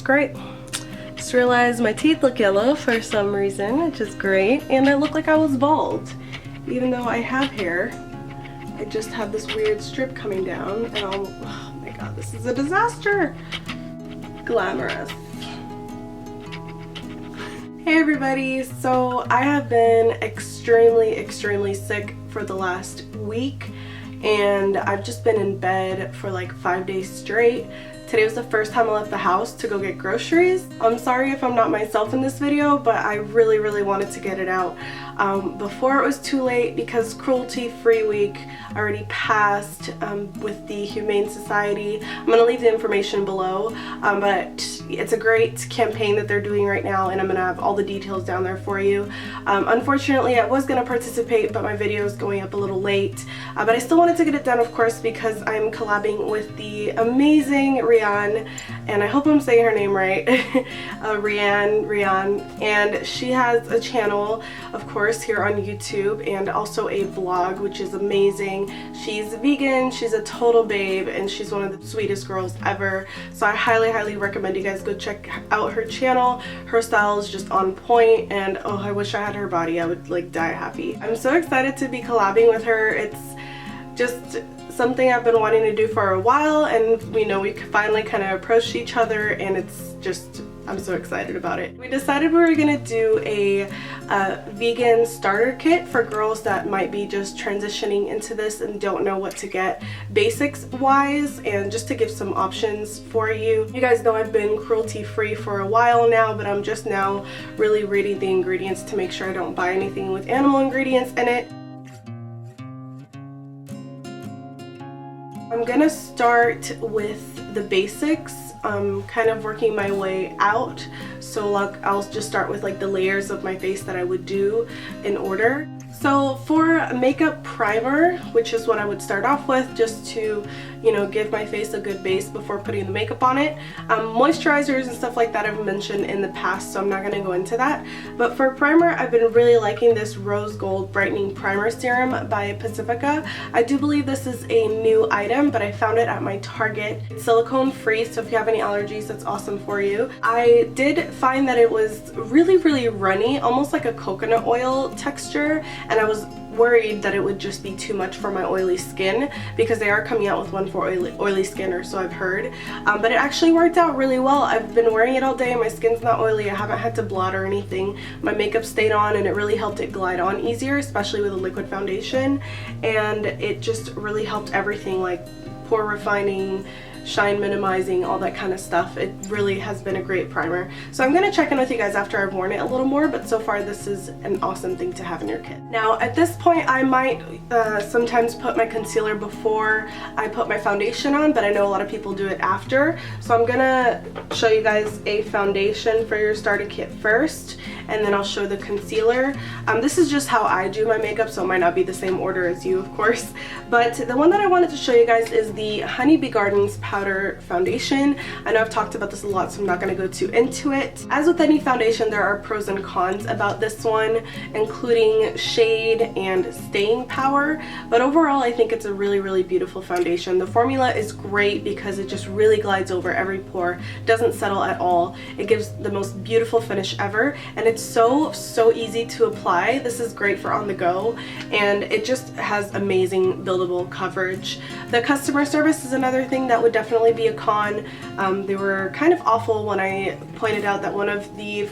great. Just realized my teeth look yellow for some reason, which is great, and I look like I was bald. Even though I have hair, I just have this weird strip coming down, and oh my god, this is a disaster. Glamorous. Hey everybody, so I have been extremely sick for the last week, and I've just been in bed for like 5 days straight. Today was the first time I left the house to go get groceries. I'm sorry if I'm not myself in this video, but I really wanted to get it out before it was too late, because Cruelty Free Week already passed with the Humane Society. I'm going to leave the information below, but it's a great campaign that they're doing right now, and I'm going to have all the details down there for you. Unfortunately, I was going to participate, but my video is going up a little late, but I still wanted to get it done, of course, because I'm collabing with the amazing Rian, and I hope I'm saying her name right. Rian, and she has a channel, of course, here on YouTube, and also a vlog, which is amazing. She's vegan, she's a total babe, and she's one of the sweetest girls ever. So I highly recommend you guys go check out her channel. Her style is just on point, and oh, I wish I had her body. I would like die happy. I'm so excited to be collabing with her. It's just something I've been wanting to do for a while, and we finally kind of approached each other, and it's just, I'm so excited about it. We decided we were gonna do a vegan starter kit for girls that might be just transitioning into this and don't know what to get basics wise, and just to give some options for you. You guys know I've been cruelty free for a while now, but I'm just now really reading the ingredients to make sure I don't buy anything with animal ingredients in it. I'm gonna start with the basics, kind of working my way out. So like, I'll just start with like the layers of my face that I would do in order. So for a makeup primer, which is what I would start off with, just to, you know, give my face a good base before putting the makeup on it. Moisturizers and stuff like that I've mentioned in the past, so I'm not going to go into that. But for primer, I've been really liking this Rose Gold Brightening Primer Serum by Pacifica. I do believe this is a new item, but I found it at my Target. It's silicone free, so if you have any allergies, that's awesome for you. I did find that it was really runny, almost like a coconut oil texture, and I was worried that it would just be too much for my oily skin, because they are coming out with one for oily skin, or so I've heard. But it actually worked out really well. I've been wearing it all day. My skin's not oily. I haven't had to blot or anything. My makeup stayed on, and it really helped it glide on easier, especially with a liquid foundation. And it just really helped everything, like pore refining, shine minimizing, all that kind of stuff. It really has been a great primer. So I'm going to check in with you guys after I've worn it a little more, but so far this is an awesome thing to have in your kit. Now at this point I might sometimes put my concealer before I put my foundation on, but I know a lot of people do it after. So I'm gonna show you guys a foundation for your starter kit first, and then I'll show the concealer. This is just how I do my makeup, so it might not be the same order as you, of course. But the one that I wanted to show you guys is the Honeybee Gardens Powder Foundation. I know I've talked about this a lot, so I'm not going to go too into it. As with any foundation, there are pros and cons about this one, including shade and staying power. But overall, I think it's a really beautiful foundation. The formula is great because it just really glides over every pore, doesn't settle at all. It gives the most beautiful finish ever, and it's so easy to apply. This is great for on the go, and it just has amazing buildable coverage. The customer service is another thing that would definitely be a con. They were kind of awful when I pointed out that one of the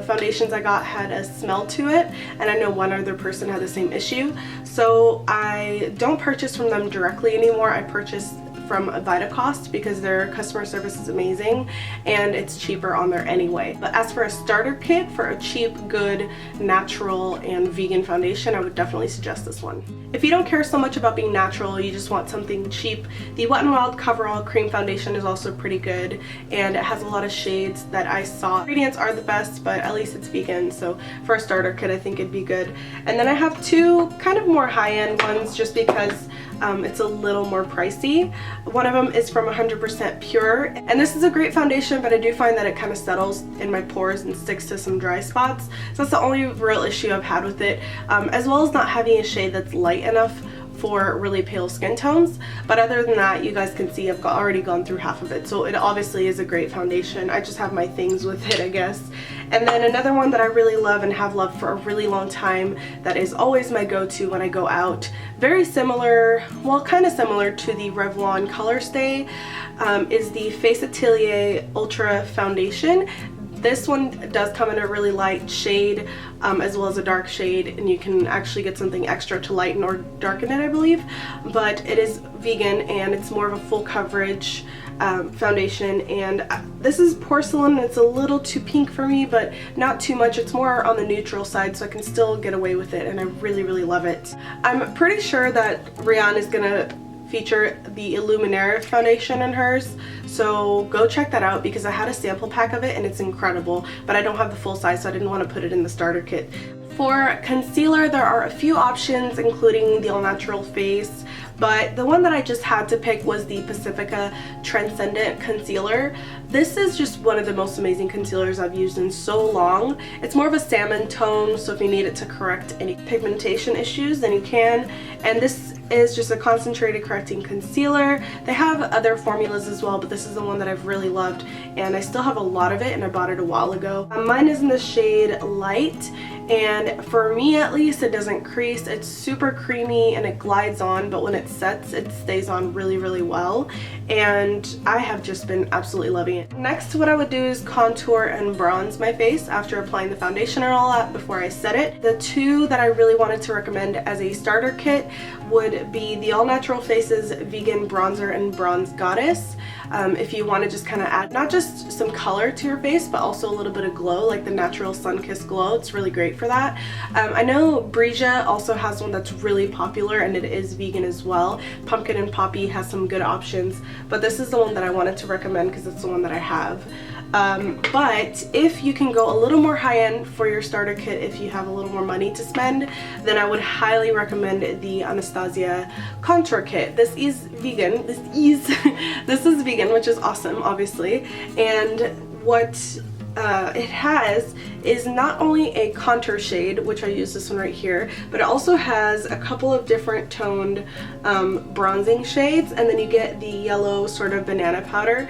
foundations I got had a smell to it, and I know one other person had the same issue. So I don't purchase from them directly anymore. I purchase from Vitacost because their customer service is amazing, and it's cheaper on there anyway. But as for a starter kit for a cheap, good, natural, and vegan foundation, I would definitely suggest this one. If you don't care so much about being natural, you just want something cheap, the Wet n Wild Coverall Cream Foundation is also pretty good, and it has a lot of shades that I saw. Ingredients are the best, but at least it's vegan, so for a starter kit I think it'd be good. And then I have two kind of more high-end ones just because it's a little more pricey. One of them is from 100% Pure, and this is a great foundation, but I do find that it kind of settles in my pores and sticks to some dry spots. So that's the only real issue I've had with it, as well as not having a shade that's light enough for really pale skin tones. But other than that, you guys can see I've already gone through half of it, so it obviously is a great foundation. I just have my things with it, I guess. And then another one that I really love and have loved for a really long time, that is always my go-to when I go out, very similar, well, kind of similar to the Revlon Color Stay, is the Face Atelier Ultra Foundation. This one does come in a really light shade, as well as a dark shade, and you can actually get something extra to lighten or darken it, I believe. But it is vegan and it's more of a full coverage foundation, and this is porcelain. It's a little too pink for me, but not too much. It's more on the neutral side, so I can still get away with it, and I really, really love it. I'm pretty sure that Rihanna is gonna feature the Illuminer foundation in hers, so go check that out because I had a sample pack of it and it's incredible, but I don't have the full size, so I didn't want to put it in the starter kit. For concealer, there are a few options, including the All Natural Face, but the one that I just had to pick was the Pacifica Transcendent Concealer. This is just one of the most amazing concealers I've used in so long. It's more of a salmon tone, so if you need it to correct any pigmentation issues, then you can. And this is just a concentrated correcting concealer. They have other formulas as well, but this is the one that I've really loved, and I still have a lot of it, and I bought it a while ago. Mine is in the shade Light, and for me at least, it doesn't crease. It's super creamy and it glides on, but when it sets, it stays on really, really well, and I have just been absolutely loving it. Next, what I would do is contour and bronze my face after applying the foundation and all that before I set it. The two that I really wanted to recommend as a starter kit would be the All Natural Faces Vegan Bronzer and Bronze Goddess. If you want to just kind of add not just some color to your face, but also a little bit of glow, like the natural sun-kissed glow. It's really great for that. I know Brightening also has one that's really popular, and it is vegan as well. Pumpkin and Poppy has some good options, but this is the one that I wanted to recommend because it's the one that I have. But if you can go a little more high-end for your starter kit, if you have a little more money to spend, then I would highly recommend the Anastasia Contour Kit. This is vegan. This is vegan, which is awesome, obviously. And what it has is not only a contour shade, which I use this one right here, but it also has a couple of different toned bronzing shades, and then you get the yellow sort of banana powder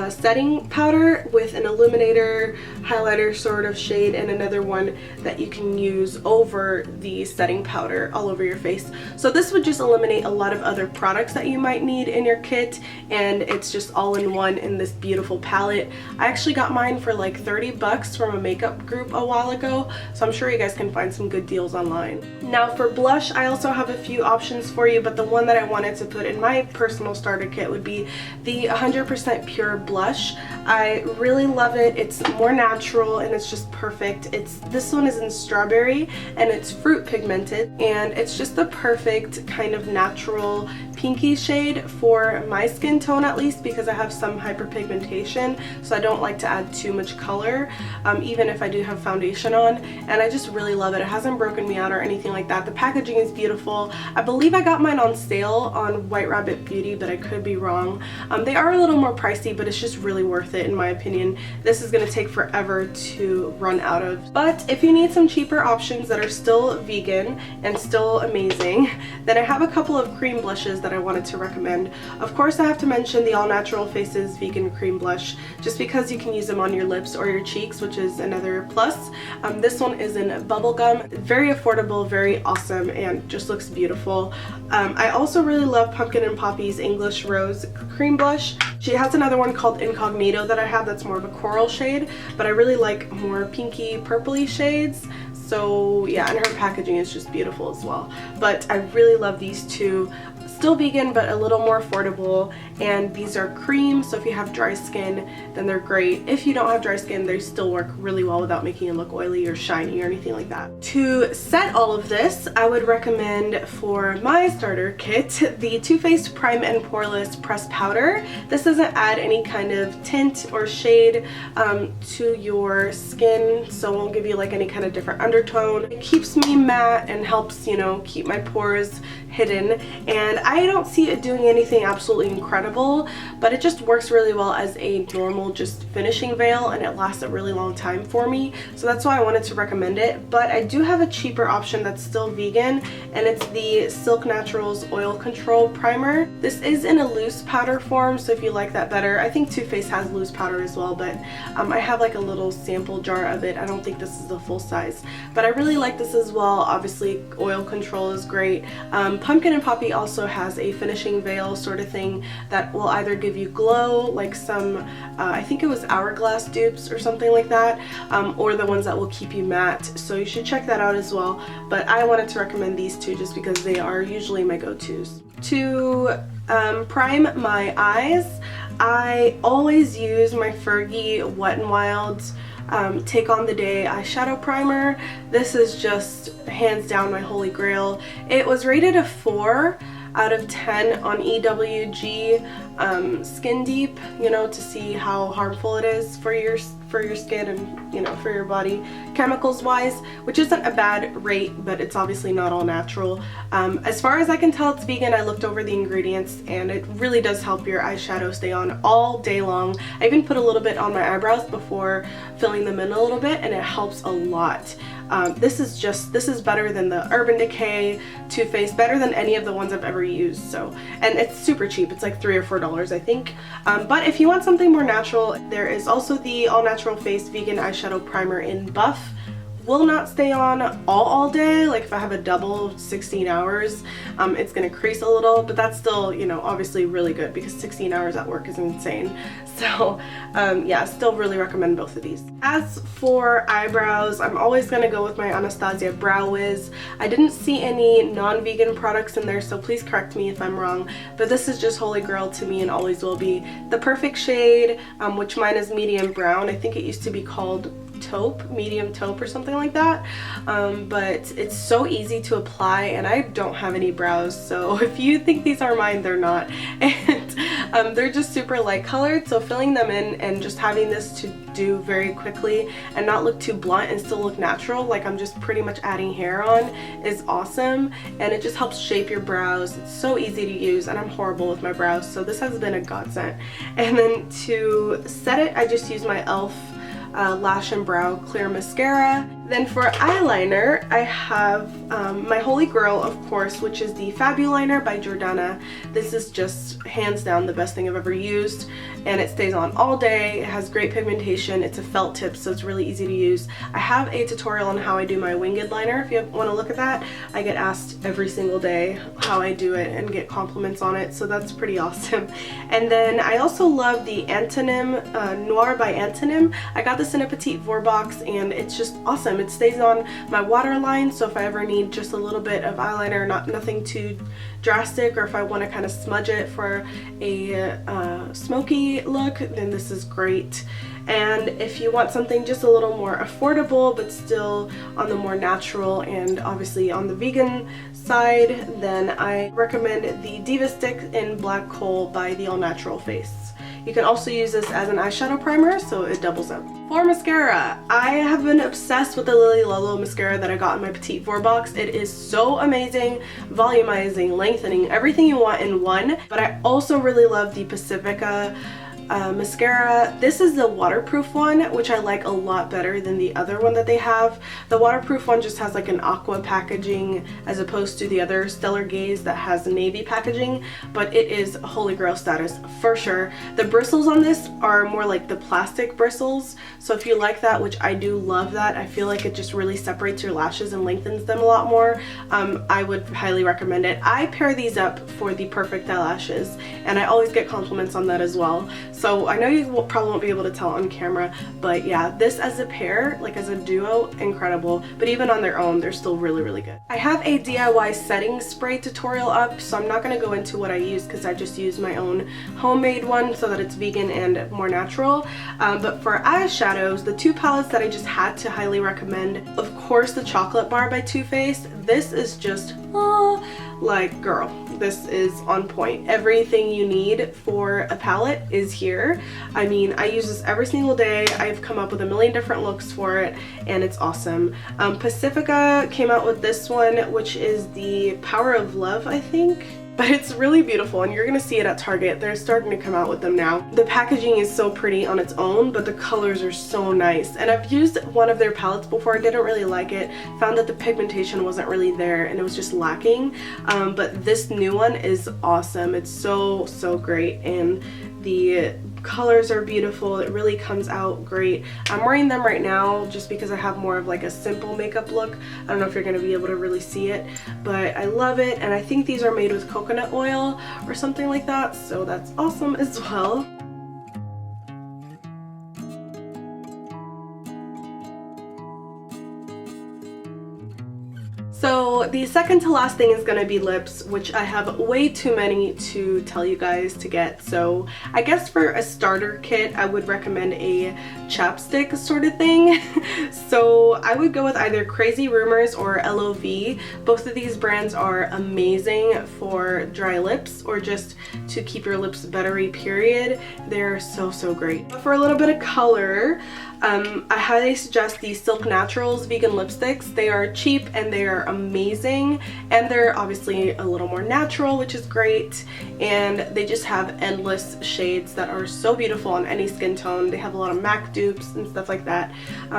setting powder with an illuminator highlighter sort of shade, and another one that you can use over the setting powder all over your face. So this would just eliminate a lot of other products that you might need in your kit, and it's just all in one in this beautiful palette. I actually got mine for like 30 bucks from a makeup group a while ago, so I'm sure you guys can find some good deals online. Now for blush, I also have a few options for you, but the one that I wanted to put in my personal starter kit would be the 100% Pure blush. I really love it. It's more natural and it's just perfect. This one is in strawberry and it's fruit pigmented, and it's just the perfect kind of natural pinky shade for my skin tone, at least, because I have some hyperpigmentation, so I don't like to add too much color, even if I do have foundation on, and I just really love it. It hasn't broken me out or anything like that. The packaging is beautiful. I believe I got mine on sale on White Rabbit Beauty, but I could be wrong. They are a little more pricey, but it's just really worth it in my opinion. This is going to take forever to run out of. But if you need some cheaper options that are still vegan and still amazing, then I have a couple of cream blushes that I wanted to recommend. Of course, I have to mention the All Natural Faces Vegan Cream Blush, just because you can use them on your lips or your cheeks, which is another plus. This one is in Bubblegum. Very affordable, very awesome, and just looks beautiful. I also really love Pumpkin and Poppy's English Rose Cream Blush. She has another one called Incognito that I have that's more of a coral shade, but I really like more pinky purpley shades. So yeah, and her packaging is just beautiful as well. But I really love these two. Still vegan, but a little more affordable, and these are cream, so if you have dry skin, then they're great. If you don't have dry skin, they still work really well without making it look oily or shiny or anything like that. To set all of this, I would recommend for my starter kit the Too Faced Prime and Poreless Pressed Powder. This doesn't add any kind of tint or shade to your skin, so it won't give you like any kind of different undertone. It keeps me matte and helps, you know, keep my pores hidden, and I don't see it doing anything absolutely incredible, but it just works really well as a normal just finishing veil, and it lasts a really long time for me. So that's why I wanted to recommend it. But I do have a cheaper option that's still vegan, and it's the Silk Naturals Oil Control Primer. This is in a loose powder form, so if you like that better. I think Too Faced has loose powder as well, but I have like a little sample jar of it. I don't think this is the full size, but I really like this as well. Obviously oil control is great. Pumpkin and Poppy also has a finishing veil sort of thing that will either give you glow, like some I think it was Hourglass dupes or something like that, or the ones that will keep you matte, so you should check that out as well. But I wanted to recommend these two just because they are usually my go-tos. To prime my eyes, I always use my Fergie Wet n Wild Take on the Day eyeshadow primer. This is just hands down my holy grail. It was rated a 4 out of 10 on EWG Skin Deep, you know, to see how harmful it is for your skin and, you know, for your body chemicals wise, which isn't a bad rate, but it's obviously not all natural. As far as I can tell, it's vegan. I looked over the ingredients and it really does help your eyeshadow stay on all day long. I even put a little bit on my eyebrows before filling them in a little bit, and it helps a lot. This is better than the Urban Decay, Too Faced, better than any of the ones I've ever used. So, and it's super cheap. It's like $3 or $4, I think. But if you want something more natural, there is also the All Natural Face Vegan Eyeshadow Primer in Buff. Will not stay on all day. Like if I have a double 16 hours, it's gonna crease a little, but that's still, you know, obviously really good because 16 hours at work is insane. So yeah, still really recommend both of these. As for eyebrows, I'm always gonna go with my Anastasia Brow Wiz. I didn't see any non-vegan products in there, so please correct me if I'm wrong, but this is just holy grail to me and always will be. The perfect shade, which mine is medium brown. I think it used to be called taupe, medium taupe or something like that, but it's so easy to apply, and I don't have any brows, so if you think these are mine, they're not. And they're just super light colored, so filling them in and just having this to do very quickly and not look too blunt and still look natural, like I'm just pretty much adding hair on, is awesome. And it just helps shape your brows. It's so easy to use, and I'm horrible with my brows, so this has been a godsend. And then to set it, I just use my e.l.f. Lash and Brow Clear Mascara. Then for eyeliner, I have my holy grail, of course, which is the Fabuliner by Jordana. This is just hands down the best thing I've ever used, and it stays on all day. It has great pigmentation. It's a felt tip, so it's really easy to use. I have a tutorial on how I do my winged liner if you want to look at that. I get asked every single day how I do it and get compliments on it, so that's pretty awesome. And then I also love the Antonym Noir by Antonym. I got this in a Petite Four box, and it's just awesome. It stays on my waterline, so if I ever need just a little bit of eyeliner, nothing too drastic, or if I want to kind of smudge it for a smoky look, then this is great. And if you want something just a little more affordable but still on the more natural and obviously on the vegan side, then I recommend the Diva Stick in Black Kohl by the All Natural Face. You can also use this as an eyeshadow primer, so it doubles up. For mascara, I have been obsessed with the Lily Lolo mascara that I got in my Petite Four box. It is so amazing, volumizing, lengthening, everything you want in one. But I also really love the Pacifica mascara. This is the waterproof one, which I like a lot better than the other one that they have. The waterproof one just has like an aqua packaging as opposed to the other Stellar Gaze that has navy packaging, but it is holy grail status for sure. The bristles on this are more like the plastic bristles, so if you like that, which I do love that, I feel like it just really separates your lashes and lengthens them a lot more. I would highly recommend it. I pair these up for the perfect eyelashes, and I always get compliments on that as well. So I know you probably won't be able to tell on camera, but yeah, this as a pair, like as a duo, incredible. But even on their own, they're still really, really good. I have a DIY setting spray tutorial up, so I'm not going to go into what I use because I just use my own homemade one so that it's vegan and more natural. But for eyeshadows, the two palettes that I just had to highly recommend, of course, the Chocolate Bar by Too Faced. This is just, like, girl, this is on point. Everything you need for a palette is here. I mean, I use this every single day. I've come up with a million different looks for it, and it's awesome. Pacifica came out with this one, which is the Power of Love, I think. But it's really beautiful, and you're gonna see it at Target. They're starting to come out with them now. The packaging is so pretty on its own, but the colors are so nice. And I've used one of their palettes before. I didn't really like it. Found that the pigmentation wasn't really there and it was just lacking. But this new one is awesome. It's so great, and the colors are beautiful. It really comes out great. I'm wearing them right now just because I have more of like a simple makeup look. I don't know if you're going to be able to really see it, but I love it, and I think these are made with coconut oil or something like that, so that's awesome as well. So the second to last thing is going to be lips, which I have way too many to tell you guys to get. So I guess for a starter kit, I would recommend a chapstick sort of thing. So I would go with either Crazy Rumors or LOV. Both of these brands are amazing for dry lips or just to keep your lips buttery, period. They're so great. But for a little bit of color, I highly suggest the Silk Naturals vegan lipsticks. They are cheap and they are amazing, and they're obviously a little more natural, which is great, and they just have endless shades that are so beautiful on any skin tone. They have a lot of MAC dupes and stuff like that.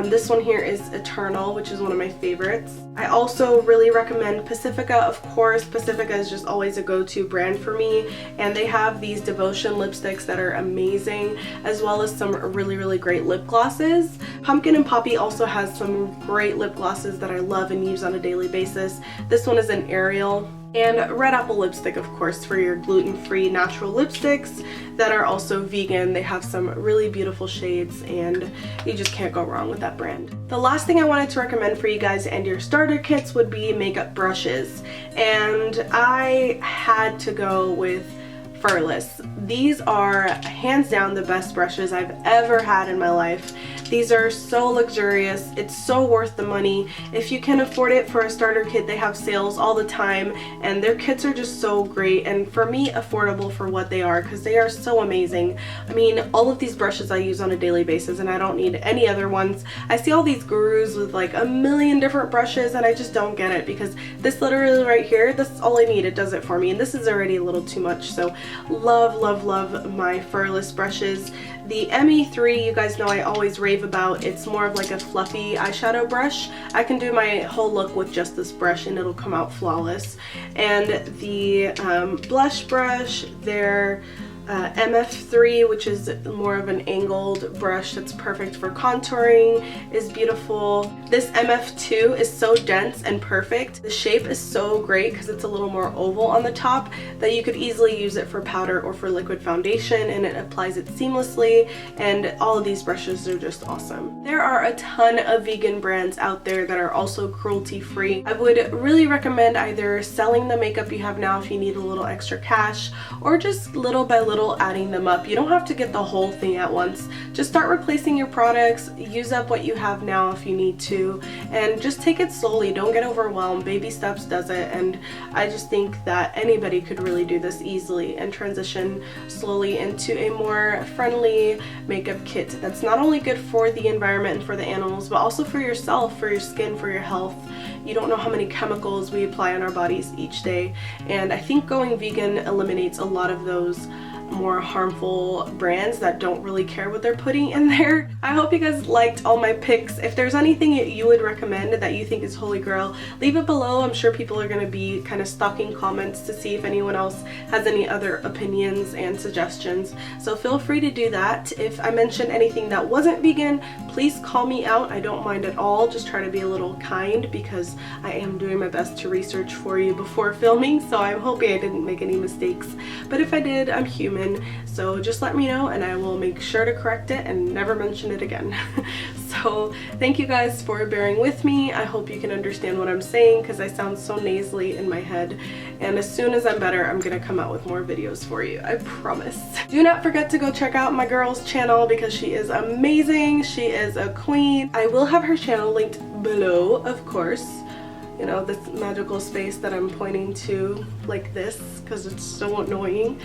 This one here is Eternal, which is one of my favorites. I also really recommend Pacifica. Of course, Pacifica is just always a go-to brand for me, and they have these Devotion lipsticks that are amazing, as well as some really great lip glosses. Pumpkin and Poppy also has some great lip glosses that I love and use on a daily basis. This one is an Ariel. And Red Apple lipstick, of course, for your gluten-free natural lipsticks that are also vegan. They have some really beautiful shades, and you just can't go wrong with that brand. The last thing I wanted to recommend for you guys and your starter kits would be makeup brushes. And I had to go with Poreless. These are hands down the best brushes I've ever had in my life. These are so luxurious. It's so worth the money. If you can afford it for a starter kit, they have sales all the time, and their kits are just so great, and for me, affordable for what they are, because they are so amazing. I mean, all of these brushes I use on a daily basis, and I don't need any other ones. I see all these gurus with like a million different brushes, and I just don't get it, because this literally right here, this is all I need. It does it for me, and this is already a little too much. So love my Poreless brushes. The ME3, you guys know I always rave about. It's more of like a fluffy eyeshadow brush. I can do my whole look with just this brush and it'll come out flawless. And the blush brush, they're MF3, which is more of an angled brush that's perfect for contouring, is beautiful. This MF2 is so dense and perfect. The shape is so great because it's a little more oval on the top that you could easily use it for powder or for liquid foundation, and it applies it seamlessly, and all of these brushes are just awesome. There are a ton of vegan brands out there that are also cruelty free. I would really recommend either selling the makeup you have now if you need a little extra cash, or just little by little adding them up. You don't have to get the whole thing at once. Just start replacing your products, use up what you have now if you need to, and just take it slowly. Don't get overwhelmed. Baby steps does it, and I just think that anybody could really do this easily and transition slowly into a more friendly makeup kit that's not only good for the environment and for the animals, but also for yourself, for your skin, for your health. You don't know how many chemicals we apply on our bodies each day, and I think going vegan eliminates a lot of those more harmful brands that don't really care what they're putting in there. I hope you guys liked all my picks. If there's anything you would recommend that you think is holy grail, leave it below. I'm sure people are going to be kind of stalking comments to see if anyone else has any other opinions and suggestions, so feel free to do that. If I mentioned anything that wasn't vegan, please call me out. I don't mind at all. Just try to be a little kind, because I am doing my best to research for you before filming, so I'm hoping I didn't make any mistakes, but if I did, I'm human. So just let me know and I will make sure to correct it and never mention it again. So thank you guys for bearing with me. I hope you can understand what I'm saying, because I sound so nasally in my head, and as soon as I'm better, I'm gonna come out with more videos for you, I promise. Do not forget to go check out my girl's channel, because she is amazing. She is a queen. I will have her channel linked below, of course. You know, this magical space that I'm pointing to like this because it's so annoying.